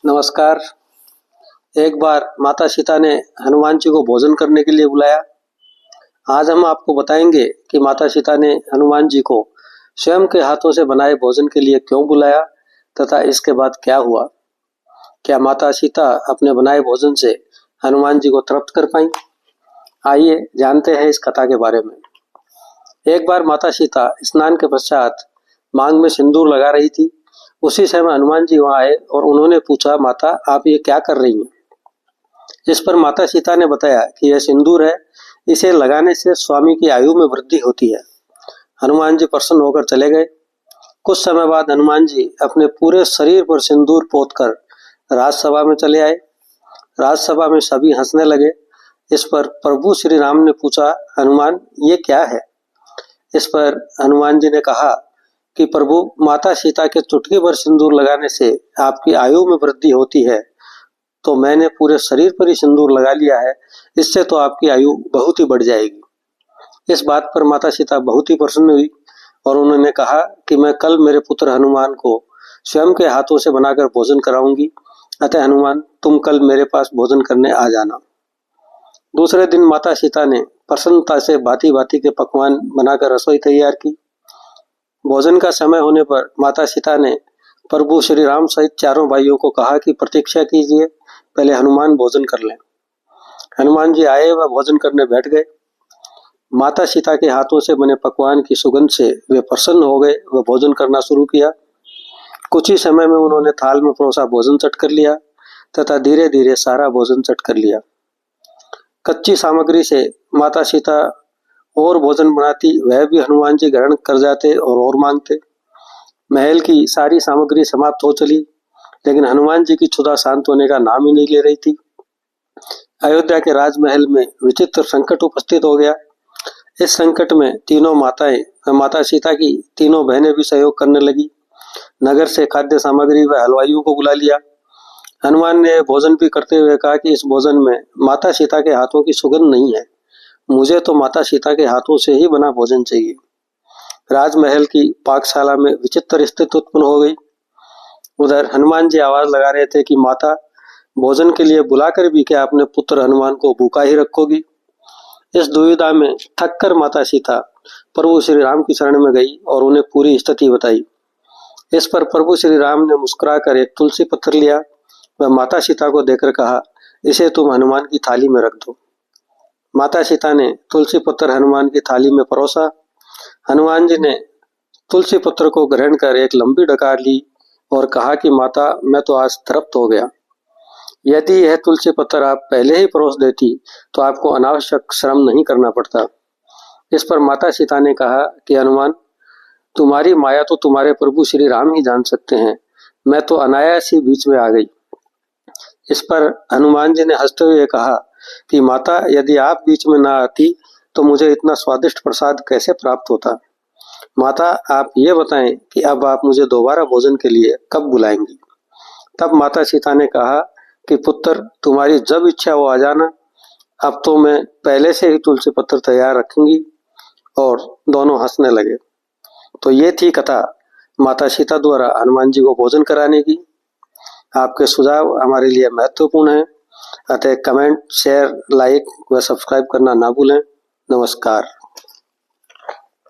नमस्कार। एक बार माता सीता ने हनुमान जी को भोजन करने के लिए बुलाया। आज हम आपको बताएंगे कि माता सीता ने हनुमान जी को स्वयं के हाथों से बनाए भोजन के लिए क्यों बुलाया तथा इसके बाद क्या हुआ। क्या माता सीता अपने बनाए भोजन से हनुमान जी को तृप्त कर पाई? आइए जानते हैं इस कथा के बारे में। एक बार माता सीता स्नान के पश्चात मांग में सिंदूर लगा रही थी। उसी समय हनुमान जी वहां आए और उन्होंने पूछा, माता आप ये क्या कर रही हैं? इस पर माता सीता ने बताया कि यह सिंदूर है, इसे लगाने से स्वामी की आयु में वृद्धि होती है। हनुमान जी प्रसन्न होकर चले गए। कुछ समय बाद हनुमान जी अपने पूरे शरीर पर सिंदूर पोतकर राजसभा में चले आए। राजसभा में सभी हंसने लगे। इस पर प्रभु श्री राम ने पूछा, हनुमान ये क्या है? इस पर हनुमान जी ने कहा कि प्रभु, माता सीता के चुटकी भर सिंदूर लगाने से आपकी आयु में वृद्धि होती है, तो मैंने पूरे शरीर पर ही सिंदूर लगा लिया है। इससे तो आपकी आयु बहुत ही बढ़ जाएगी। इस बात पर माता सीता बहुत ही प्रसन्न हुई और उन्होंने कहा कि मैं कल मेरे पुत्र हनुमान को स्वयं के हाथों से बनाकर भोजन कराऊंगी। अतः हनुमान, तुम कल मेरे पास भोजन करने आ जाना। दूसरे दिन माता सीता ने प्रसन्नता से भांति भांति के पकवान बनाकर रसोई तैयार की। भोजन का समय होने पर माता सीता ने प्रभु श्री राम सहित चारों भाइयों को कहा कि प्रतीक्षा कीजिए, पहले हनुमान भोजन कर लें। हनुमान जी आए व भोजन करने बैठ गए। माता सीता के हाथों से बने पकवान की सुगंध से वे प्रसन्न हो गए व भोजन करना शुरू किया। कुछ ही समय में उन्होंने थाल में परोसा भोजन चट कर लिया तथा धीरे धीरे सारा भोजन चट कर लिया। कच्ची सामग्री से माता सीता और भोजन बनाती, वह भी हनुमान जी ग्रहण कर जाते और मांगते। महल की सारी सामग्री समाप्त हो चली, लेकिन हनुमान जी की क्षुधा शांत होने का नाम ही नहीं ले रही थी। अयोध्या के राजमहल में विचित्र संकट उपस्थित हो गया। इस संकट में तीनों माताएं, माता सीता की तीनों बहनें भी सहयोग करने लगी। नगर से खाद्य सामग्री व हलवाइयों को बुला लिया। हनुमान ने भोजन भी करते हुए कहा कि इस भोजन में माता सीता के हाथों की सुगंध नहीं है, मुझे तो माता सीता के हाथों से ही बना भोजन चाहिए। राजमहल की पाकशाला में विचित्र स्थिति उत्पन्न हो गई। उधर हनुमान जी आवाज लगा रहे थे कि माता, भोजन के लिए बुलाकर भी क्या अपने पुत्र हनुमान को भूखा ही रखोगी? इस दुविधा में थक कर माता सीता प्रभु श्री राम की शरण में गई और उन्हें पूरी स्थिति बताई। इस पर प्रभु श्री राम ने मुस्कुराकर एक तुलसी पत्थर लिया व माता सीता को देकर कहा, इसे तुम हनुमान की थाली में रख दो। माता सीता ने तुलसी पत्र हनुमान की थाली में परोसा। हनुमान जी ने तुलसी पत्र को ग्रहण कर एक लंबी डकार ली और कहा कि माता, मैं तो आज तृप्त हो गया। यदि यह तुलसी पत्र आप पहले ही परोस देती तो आपको अनावश्यक श्रम नहीं करना पड़ता। इस पर माता सीता ने कहा कि हनुमान, तुम्हारी माया तो तुम्हारे प्रभु श्री राम ही जान सकते हैं, मैं तो अनायास ही बीच में आ गई। इस पर हनुमान जी ने हंसते हुए कहा कि माता, यदि आप बीच में ना आती तो मुझे इतना स्वादिष्ट प्रसाद कैसे प्राप्त होता। माता, आप ये बताएं कि अब आप मुझे दोबारा भोजन के लिए कब बुलाएंगी? तब माता सीता ने कहा कि पुत्र, तुम्हारी जब इच्छा हो आ जाना। अब तो मैं पहले से ही तुलसी पत्र तैयार रखूंगी। और दोनों हंसने लगे। तो ये थी कथा माता सीता द्वारा हनुमान जी को भोजन कराने की। आपके सुझाव हमारे लिए महत्वपूर्ण है, अतः कमेंट, शेयर, लाइक व सब्सक्राइब करना ना भूलें। नमस्कार।